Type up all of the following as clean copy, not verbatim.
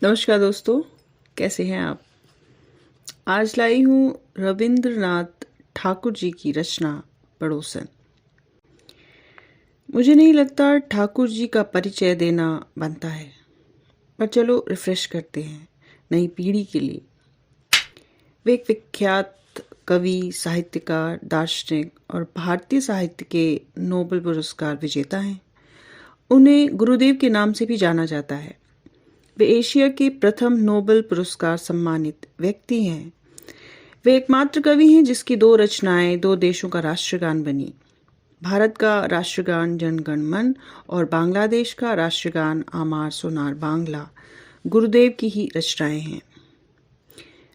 नमस्कार दोस्तों, कैसे हैं आप। आज लाई हूँ रविंद्रनाथ ठाकुर जी की रचना पड़ोसन। मुझे नहीं लगता ठाकुर जी का परिचय देना बनता है, पर चलो रिफ्रेश करते हैं नई पीढ़ी के लिए। वे एक विख्यात कवि, साहित्यकार, दार्शनिक और भारतीय साहित्य के नोबेल पुरस्कार विजेता हैं। उन्हें गुरुदेव के नाम से भी जाना जाता है। वे एशिया के प्रथम नोबेल पुरस्कार सम्मानित व्यक्ति हैं। वे एकमात्र कवि हैं जिसकी दो रचनाएं दो देशों का राष्ट्रगान बनी। भारत का राष्ट्रगान जन गण मन और बांग्लादेश का राष्ट्रगान आमार सोनार बांग्ला गुरुदेव की ही रचनाएं हैं।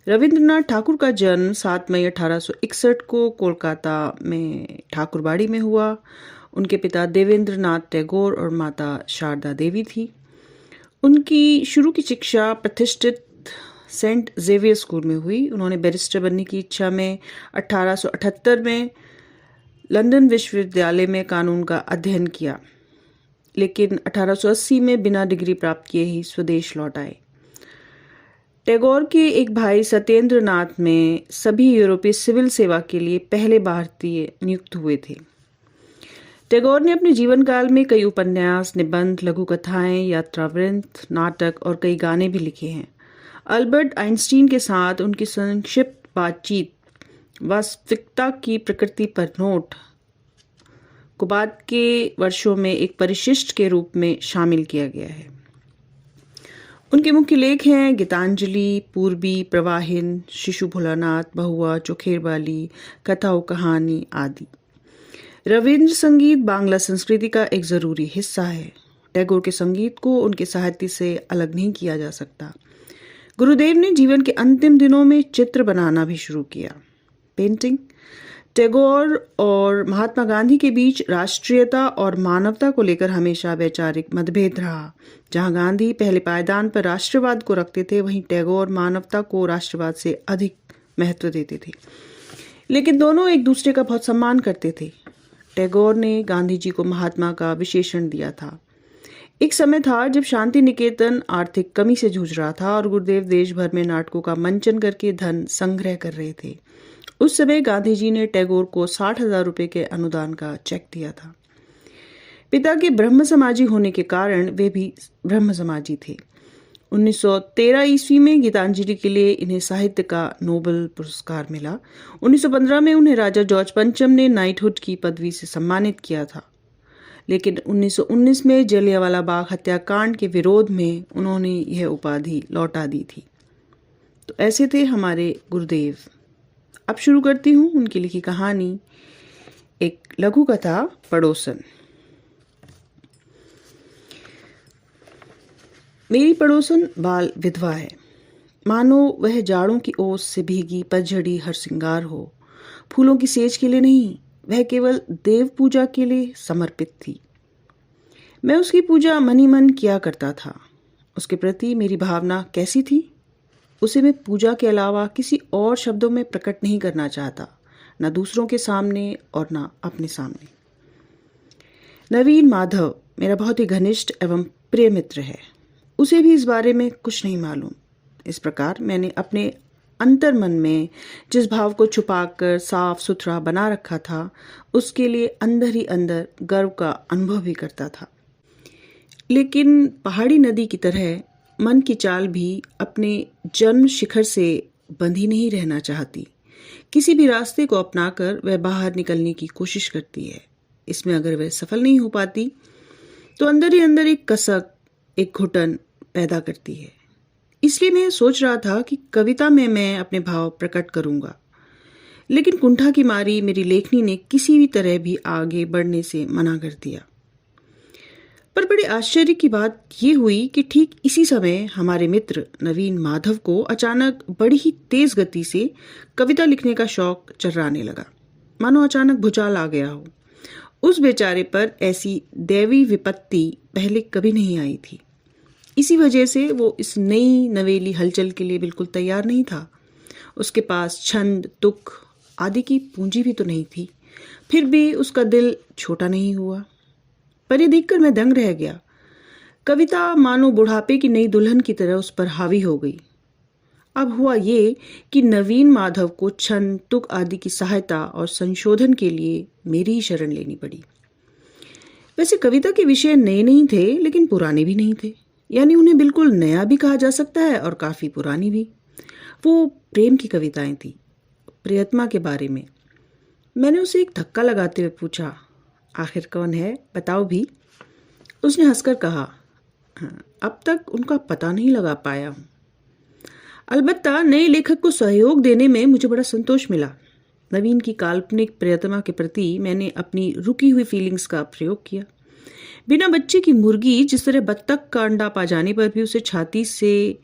रविंद्रनाथ ठाकुर का जन्म 7 मई 1861 को कोलकाता में ठाकुरबाड़ी में हुआ। उनके पिता देवेंद्रनाथ टैगोर और माता शारदा देवी थी। उनकी शुरू की शिक्षा प्रतिष्ठित सेंट जेवियर स्कूल में हुई। उन्होंने बैरिस्टर बनने की इच्छा में 1878 में लंदन विश्वविद्यालय में कानून का अध्ययन किया, लेकिन 1880 में बिना डिग्री प्राप्त किए ही स्वदेश लौट आए। टैगोर के एक भाई सत्येंद्र नाथ में सभी यूरोपीय सिविल सेवा के लिए पहले भारतीय नियुक्त हुए थे। टैगोर ने अपने जीवन काल में कई उपन्यास, निबंध, लघु कथाएं, यात्रावृत्त, नाटक और कई गाने भी लिखे हैं। अल्बर्ट आइंस्टीन के साथ उनकी संक्षिप्त बातचीत वास्तविकता की प्रकृति पर नोट को बाद के वर्षों में एक परिशिष्ट के रूप में शामिल किया गया है। उनके मुख्य लेख हैं गीतांजलि, पूर्वी, प्रवाहिन, शिशु भोलानाथ, बहुआ, चोखेर बाली, कथा व कहानी आदि। रविंद्र संगीत बांग्ला संस्कृति का एक जरूरी हिस्सा है। टैगोर के संगीत को उनके साहित्य से अलग नहीं किया जा सकता। गुरुदेव ने जीवन के अंतिम दिनों में चित्र बनाना भी शुरू किया, पेंटिंग। टैगोर और महात्मा गांधी के बीच राष्ट्रीयता और मानवता को लेकर हमेशा वैचारिक मतभेद रहा। जहां गांधी पहले पायदान पर राष्ट्रवाद को रखते थे, वहीं टैगोर मानवता को राष्ट्रवाद से अधिक महत्व देते थे। लेकिन दोनों एक दूसरे का बहुत सम्मान करते थे। टैगोर ने गांधी जी को महात्मा का विशेषण दिया था। एक समय था जब शांति निकेतन आर्थिक कमी से जूझ रहा था और गुरुदेव देश भर में नाटकों का मंचन करके धन संग्रह कर रहे थे। उस समय गांधी जी ने टैगोर को 60,000 रुपए के अनुदान का चेक दिया था। पिता के ब्रह्म समाजी होने के कारण वे भी ब्रह्म समाजी थे। 1913 ईस्वी में गीतांजलि के लिए इन्हें साहित्य का नोबेल पुरस्कार मिला। 1915 में उन्हें राजा जॉर्ज पंचम ने नाइटहुड की पदवी से सम्मानित किया था, लेकिन 1919 में जलियांवाला बाग हत्याकांड के विरोध में उन्होंने यह उपाधि लौटा दी थी। तो ऐसे थे हमारे गुरुदेव। अब शुरू करती हूँ उनकी लिखी कहानी, एक लघु कथा पड़ोसन। मेरी पड़ोसन बाल विधवा है, मानो वह जाड़ों की ओस से भीगी पतझड़ी हर सिंगार हो। फूलों की सेज के लिए नहीं, वह केवल देव पूजा के लिए समर्पित थी। मैं उसकी पूजा मन ही मन किया करता था। उसके प्रति मेरी भावना कैसी थी, उसे मैं पूजा के अलावा किसी और शब्दों में प्रकट नहीं करना चाहता, न दूसरों के सामने और न अपने सामने। नवीन माधव मेरा बहुत ही घनिष्ठ एवं प्रिय मित्र है। उसे भी इस बारे में कुछ नहीं मालूम। इस प्रकार मैंने अपने अंतर मन में जिस भाव को छुपाकर साफ सुथरा बना रखा था, उसके लिए अंदर ही अंदर गर्व का अनुभव भी करता था। लेकिन पहाड़ी नदी की तरह मन की चाल भी अपने जन्म शिखर से बंधी नहीं रहना चाहती। किसी भी रास्ते को अपनाकर वह बाहर निकलने की कोशिश करती है। इसमें अगर वह सफल नहीं हो पाती तो अंदर ही अंदर एक कसक, एक घुटन पैदा करती है। इसलिए मैं सोच रहा था कि कविता में मैं अपने भाव प्रकट करूंगा, लेकिन कुंठा की मारी मेरी लेखनी ने किसी भी तरह भी आगे बढ़ने से मना कर दिया। पर बड़े आश्चर्य की बात यह हुई कि ठीक इसी समय हमारे मित्र नवीन माधव को अचानक बड़ी ही तेज गति से कविता लिखने का शौक चर्राने लगा, मानो अचानक भूचाल आ गया हो। उस बेचारे पर ऐसी दैवी विपत्ति पहले कभी नहीं आई थी। इसी वजह से वो इस नई नवेली हलचल के लिए बिल्कुल तैयार नहीं था। उसके पास छंद, तुक आदि की पूंजी भी तो नहीं थी, फिर भी उसका दिल छोटा नहीं हुआ। पर यह देखकर मैं दंग रह गया। कविता मानो बुढ़ापे की नई दुल्हन की तरह उस पर हावी हो गई। अब हुआ ये कि नवीन माधव को छंद तुक आदि की सहायता और संशोधन के लिए मेरी ही शरण लेनी पड़ी। वैसे कविता के विषय नए नहीं थे, लेकिन पुराने भी नहीं थे, यानी उन्हें बिल्कुल नया भी कहा जा सकता है और काफ़ी पुरानी भी। वो प्रेम की कविताएं थी, प्रियतमा के बारे में। मैंने उसे एक धक्का लगाते हुए पूछा, आखिर कौन है, बताओ भी। उसने हंसकर कहा, हाँ, अब तक उनका पता नहीं लगा पाया हूँ। अलबत्ता नए लेखक को सहयोग देने में मुझे बड़ा संतोष मिला। नवीन की काल्पनिक प्रियतमा के प्रति मैंने अपनी रुकी हुई फीलिंग्स का प्रयोग किया। बिना बच्चे की मुर्गी जिस तरह बत्तख का अंडा पा जाने पर भी उसे छाती से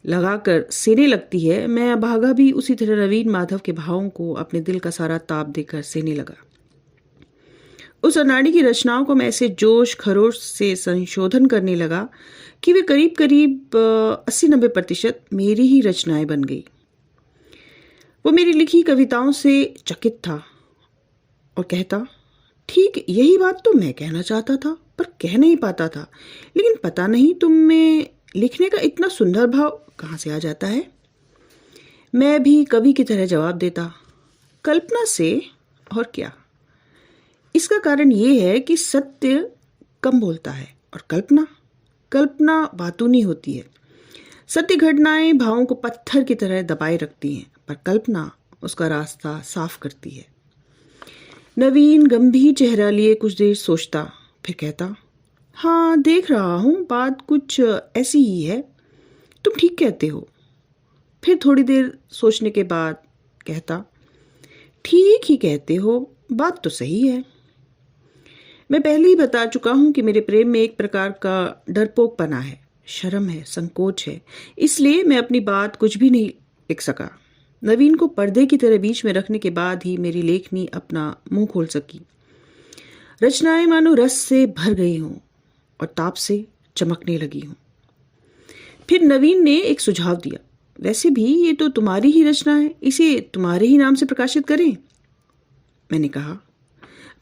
लगाकर सेने लगती है, मैं अभागा भी उसी तरह नवीन माधव के भावों को अपने दिल का सारा ताप देकर सेने लगा। उस अनाड़ी की रचनाओं को मैं ऐसे जोश खरोश से संशोधन करने लगा कि वे करीब करीब 80-90% मेरी ही रचनाएं बन गई। वो मेरी लिखी कविताओं से चकित था और कहता, ठीक यही बात तो मैं कहना चाहता था पर कह नहीं पाता था, लेकिन पता नहीं तुम में लिखने का इतना सुंदर भाव कहाँ से आ जाता है। मैं भी कवि की तरह जवाब देता, कल्पना से, और क्या। इसका कारण ये है कि सत्य कम बोलता है और कल्पना बातूनी होती है। सत्य घटनाएं भावों को पत्थर की तरह दबाए रखती हैं, पर कल्पना उसका रास्ता साफ करती है। नवीन गंभीर चेहरा लिए कुछ देर सोचता, फिर कहता, हाँ देख रहा हूँ, बात कुछ ऐसी ही है, तुम ठीक कहते हो। फिर थोड़ी देर सोचने के बाद कहता, ठीक ही कहते हो, बात तो सही है। मैं पहले ही बता चुका हूं कि मेरे प्रेम में एक प्रकार का डरपोकपना है, शर्म है, संकोच है, इसलिए मैं अपनी बात कुछ भी नहीं लिख सका। नवीन को पर्दे की तरह बीच में रखने के बाद ही मेरी लेखनी अपना मुंह खोल सकी। रचनाएं मानो रस से भर गई हों और ताप से चमकने लगी हों। फिर नवीन ने एक सुझाव दिया, वैसे भी ये तो तुम्हारी ही रचना है, इसे तुम्हारे ही नाम से प्रकाशित करें। मैंने कहा,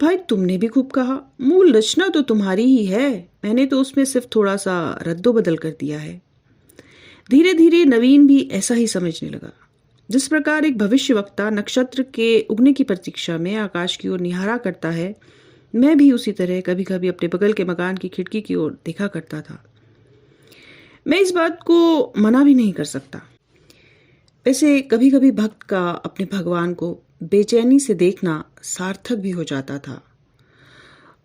भाई तुमने भी खूब कहा, मूल रचना तो तुम्हारी ही है, मैंने तो उसमें सिर्फ थोड़ा सा रद्दो बदल कर दिया है। धीरे धीरे नवीन भी ऐसा ही समझने लगा। जिस प्रकार एक भविष्यवक्ता नक्षत्र के उगने की प्रतीक्षा में आकाश की ओर निहारा करता है, मैं भी उसी तरह कभी कभी अपने बगल के मकान की खिड़की की ओर देखा करता था। मैं इस बात को मना भी नहीं कर सकता। वैसे कभी कभी भक्त का अपने भगवान को बेचैनी से देखना सार्थक भी हो जाता था।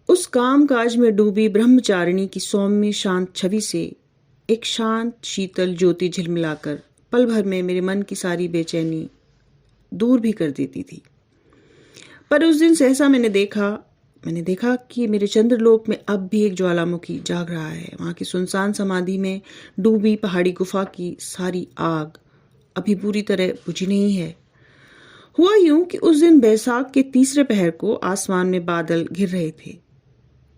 उस काम काज में डूबी ब्रह्मचारिणी की सौम्य शांत छवि से एक शांत शीतल ज्योति झिलमिलाकर पल भर में मेरे मन की सारी बेचैनी दूर भी कर देती थी। पर उस दिन सहसा मैंने देखा कि मेरे चंद्रलोक में अब भी एक ज्वालामुखी जाग रहा है। वहां की सुनसान समाधि में डूबी पहाड़ी गुफा की सारी आग अभी पूरी तरह बुझी नहीं है। हुआ यूं कि उस दिन बैसाख के तीसरे पहर को आसमान में बादल घिर रहे थे।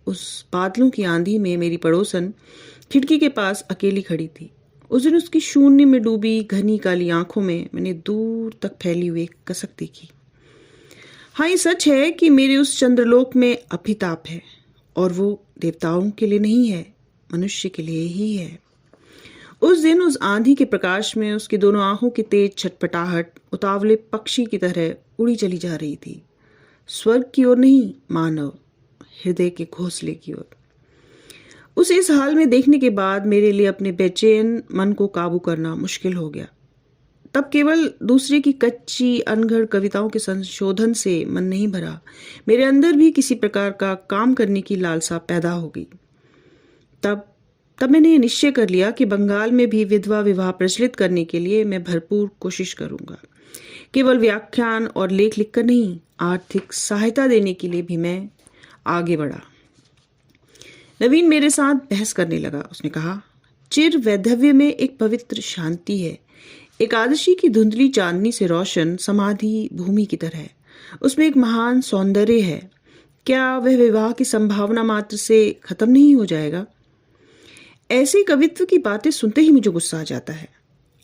उस बादलों की आंधी में मेरी पड़ोसन खिड़की के पास अकेली खड़ी थी। उस दिन उसकी शून्य में डूबी घनी काली आंखों में मैंने दूर तक फैली हुई कसक देखी। हाँ, ये सच है कि मेरे उस चंद्रलोक में अभिताप है, और वो देवताओं के लिए नहीं है, मनुष्य के लिए ही है। उस दिन उस आंधी के प्रकाश में उसकी दोनों आंखों की तेज छटपटाहट उतावले पक्षी की तरह उड़ी चली जा रही थी, स्वर्ग की ओर नहीं, मानव हृदय के घोंसले की ओर। उसे इस हाल में देखने के बाद मेरे लिए अपने बेचैन मन को काबू करना मुश्किल हो गया। तब केवल दूसरे की कच्ची अनगढ़ कविताओं के संशोधन से मन नहीं भरा, मेरे अंदर भी किसी प्रकार का काम करने की लालसा पैदा हो गई। तब मैंने ये निश्चय कर लिया कि बंगाल में भी विधवा विवाह प्रचलित करने के लिए मैं भरपूर कोशिश करूंगा। केवल व्याख्यान और लेख लिखकर नहीं, आर्थिक सहायता देने के लिए भी मैं आगे बढ़ा। नवीन मेरे साथ बहस करने लगा। उसने कहा, चिर वैधव्य में एक पवित्र शांति है, एकादशी की धुंधली चांदनी से रोशन समाधि भूमि की तरह है। उसमें एक महान सौंदर्य है। क्या वह विवाह की संभावना मात्र से खत्म नहीं हो जाएगा? ऐसे कवित्व की बातें सुनते ही मुझे गुस्सा आ जाता है।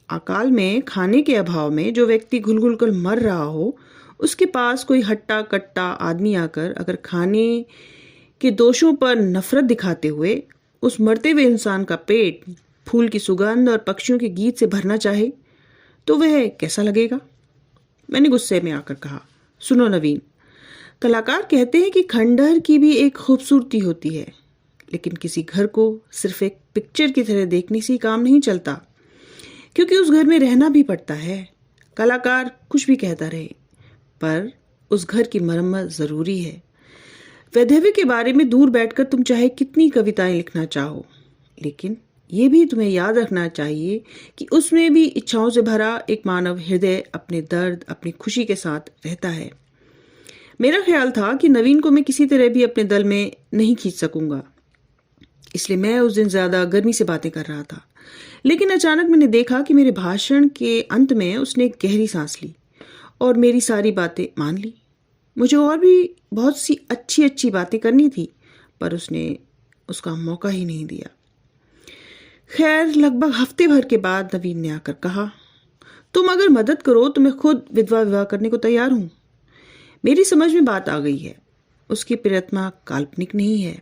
अकाल में, खाने के अभाव में जो व्यक्ति घुल घुल कर मर रहा हो, उसके पास कोई हट्टा कट्टा आदमी आकर अगर खाने के दोषों पर नफरत दिखाते हुए उस मरते हुए इंसान का पेट फूल की सुगंध और पक्षियों के गीत से भरना चाहे तो वह कैसा लगेगा? मैंने गुस्से में आकर कहा, सुनो नवीन, कलाकार कहते हैं कि खंडहर की भी एक खूबसूरती होती है, लेकिन किसी घर को सिर्फ एक पिक्चर की तरह देखने से काम नहीं चलता, क्योंकि उस घर में रहना भी पड़ता है। कलाकार कुछ भी कहता रहे, पर उस घर की मरम्मत जरूरी है। वैधव्य के बारे में दूर बैठकर तुम चाहे कितनी कविताएं लिखना चाहो, लेकिन ये भी तुम्हें याद रखना चाहिए कि उसमें भी इच्छाओं से भरा एक मानव हृदय अपने दर्द, अपनी खुशी के साथ रहता है। मेरा ख्याल था कि नवीन को मैं किसी तरह भी अपने दल में नहीं खींच सकूंगा, इसलिए मैं उस दिन ज्यादा गर्मी से बातें कर रहा था। लेकिन अचानक मैंने देखा कि मेरे भाषण के अंत में उसने एक गहरी सांस ली और मेरी सारी बातें मान ली। मुझे और भी बहुत सी अच्छी अच्छी बातें करनी थी, पर उसने उसका मौका ही नहीं दिया। खैर, लगभग हफ्ते भर के बाद नवीन ने आकर कहा, तुम अगर मदद करो तो मैं खुद विधवा विवाह करने को तैयार हूं। मेरी समझ में बात आ गई है, उसकी प्रियतमा काल्पनिक नहीं है।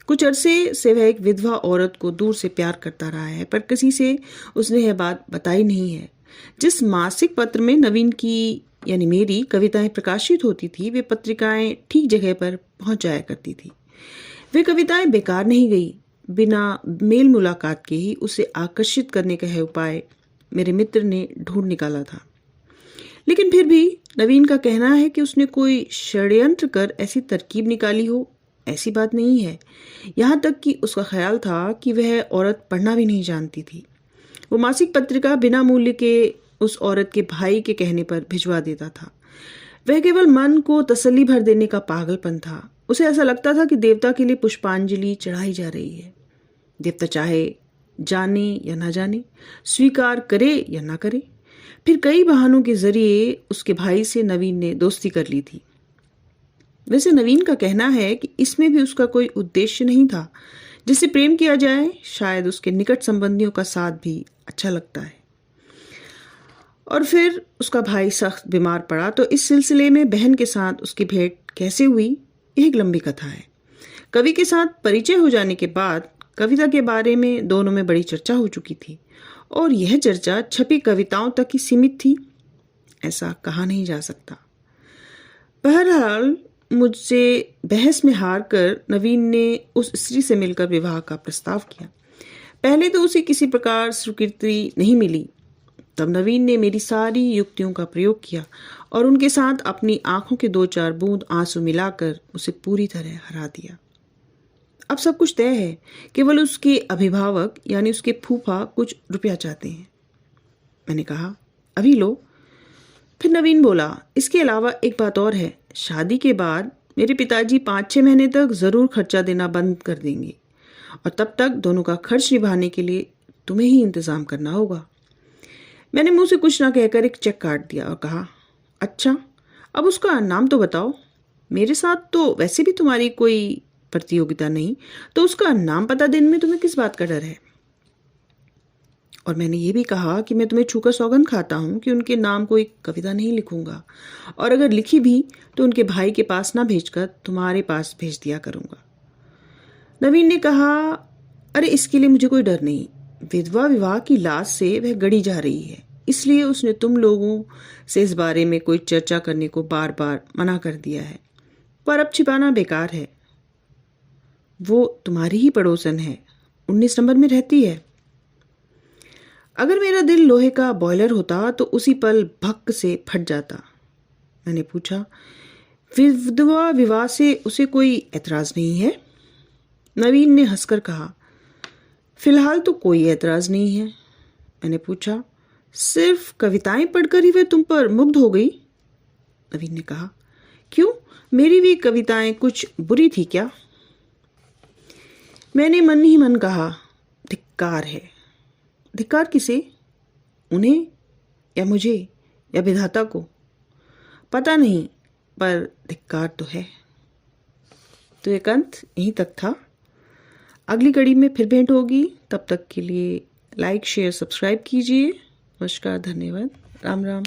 कुछ अरसे से वह एक विधवा औरत को दूर से प्यार करता रहा है, पर किसी से उसने यह बात बताई नहीं है। जिस मासिक पत्र में नवीन की यानी मेरी कविताएं प्रकाशित होती थी, वे पत्रिकाएं ठीक जगह पर पहुंच जाया करती थी। वे कविताएं बेकार नहीं गई। बिना मेल मुलाकात के ही उसे आकर्षित करने का है उपाय मेरे मित्र ने ढूंढ निकाला था। लेकिन फिर भी नवीन का कहना है कि उसने कोई षड्यंत्र कर ऐसी तरकीब निकाली हो। ऐसी बात नहीं है। यहाँ तक कि उसका ख्याल था कि वह औरत पढ़ना भी नहीं जानती थी। वो मासिक पत्रिका बिना मूल्य के उस औरत के भाई के कहने पर भिजवा देता था। वह केवल मन को तसल्ली भर देने का पागलपन था। उसे ऐसा लगता था कि देवता के लिए पुष्पांजलि चढ़ाई जा रही है। देवता चाहे जाने या ना जाने, स्वीकार करे या ना करे। फिर कई बहानों के जरिए उसके भाई से नवीन ने दोस्ती कर ली थी। वैसे नवीन का कहना है कि इसमें भी उसका कोई उद्देश्य नहीं था। जिससे प्रेम किया जाए, शायद उसके निकट संबंधियों का साथ भी अच्छा लगता है। और फिर उसका भाई सख्त बीमार पड़ा, तो इस सिलसिले में बहन के साथ उसकी भेंट कैसे हुई, यह एक लंबी कथा है। कवि के साथ परिचय हो जाने के बाद कविता के बारे में दोनों में बड़ी चर्चा हो चुकी थी, और यह चर्चा छपी कविताओं तक ही सीमित थी, ऐसा कहा नहीं जा सकता। बहरहाल, मुझसे बहस में हार कर नवीन ने उस स्त्री से मिलकर विवाह का प्रस्ताव किया। पहले तो उसे किसी प्रकार स्वीकृति नहीं मिली। तब नवीन ने मेरी सारी युक्तियों का प्रयोग किया और उनके साथ अपनी आंखों के 2-4 बूंद आंसू मिलाकर उसे पूरी तरह हरा दिया। अब सब कुछ तय है, केवल उसके अभिभावक यानी उसके फूफा कुछ रुपया चाहते हैं। मैंने कहा, अभी लो। फिर नवीन बोला, इसके अलावा एक बात और है। शादी के बाद मेरे पिताजी 5-6 महीने तक जरूर खर्चा देना बंद कर देंगे, और तब तक दोनों का खर्च निभाने के लिए तुम्हें ही इंतजाम करना होगा। मैंने मुंह से कुछ ना कहकर एक चेक काट दिया और कहा, अच्छा, अब उसका नाम तो बताओ। मेरे साथ तो वैसे भी तुम्हारी कोई प्रतियोगिता नहीं, तो उसका नाम पता देने में तुम्हें किस बात का डर है? और मैंने ये भी कहा कि मैं तुम्हें छूकर सौगंध खाता हूं कि उनके नाम कोई कविता नहीं लिखूंगा, और अगर लिखी भी तो उनके भाई के पास ना भेजकर तुम्हारे पास भेज दिया करूंगा। नवीन ने कहा, अरे इसके लिए मुझे कोई डर नहीं। विधवा विवाह की लाश से वह गड़ी जा रही है, इसलिए उसने तुम लोगों से इस बारे में कोई चर्चा करने को बार बार मना कर दिया है। पर अब छिपाना बेकार है। वो तुम्हारी ही पड़ोसन है, 19 नंबर में रहती है। अगर मेरा दिल लोहे का बॉयलर होता तो उसी पल भक्क से फट जाता। मैंने पूछा, विधवा विवाह से उसे कोई ऐतराज नहीं है? नवीन ने हंसकर कहा, फिलहाल तो कोई ऐतराज नहीं है। मैंने पूछा, सिर्फ कविताएं पढ़कर ही वह तुम पर मुग्ध हो गई? नवीन ने कहा, क्यों, मेरी भी कविताएं कुछ बुरी थी क्या? मैंने मन ही मन कहा, धिक्कार है। धिक्कार किसे? उन्हें या मुझे या विधाता को? पता नहीं, पर धिक्कार तो है। तो एक अंत यहीं तक था। अगली कड़ी में फिर भेंट होगी। तब तक के लिए लाइक, शेयर, सब्सक्राइब कीजिए। नमस्कार, धन्यवाद, राम राम।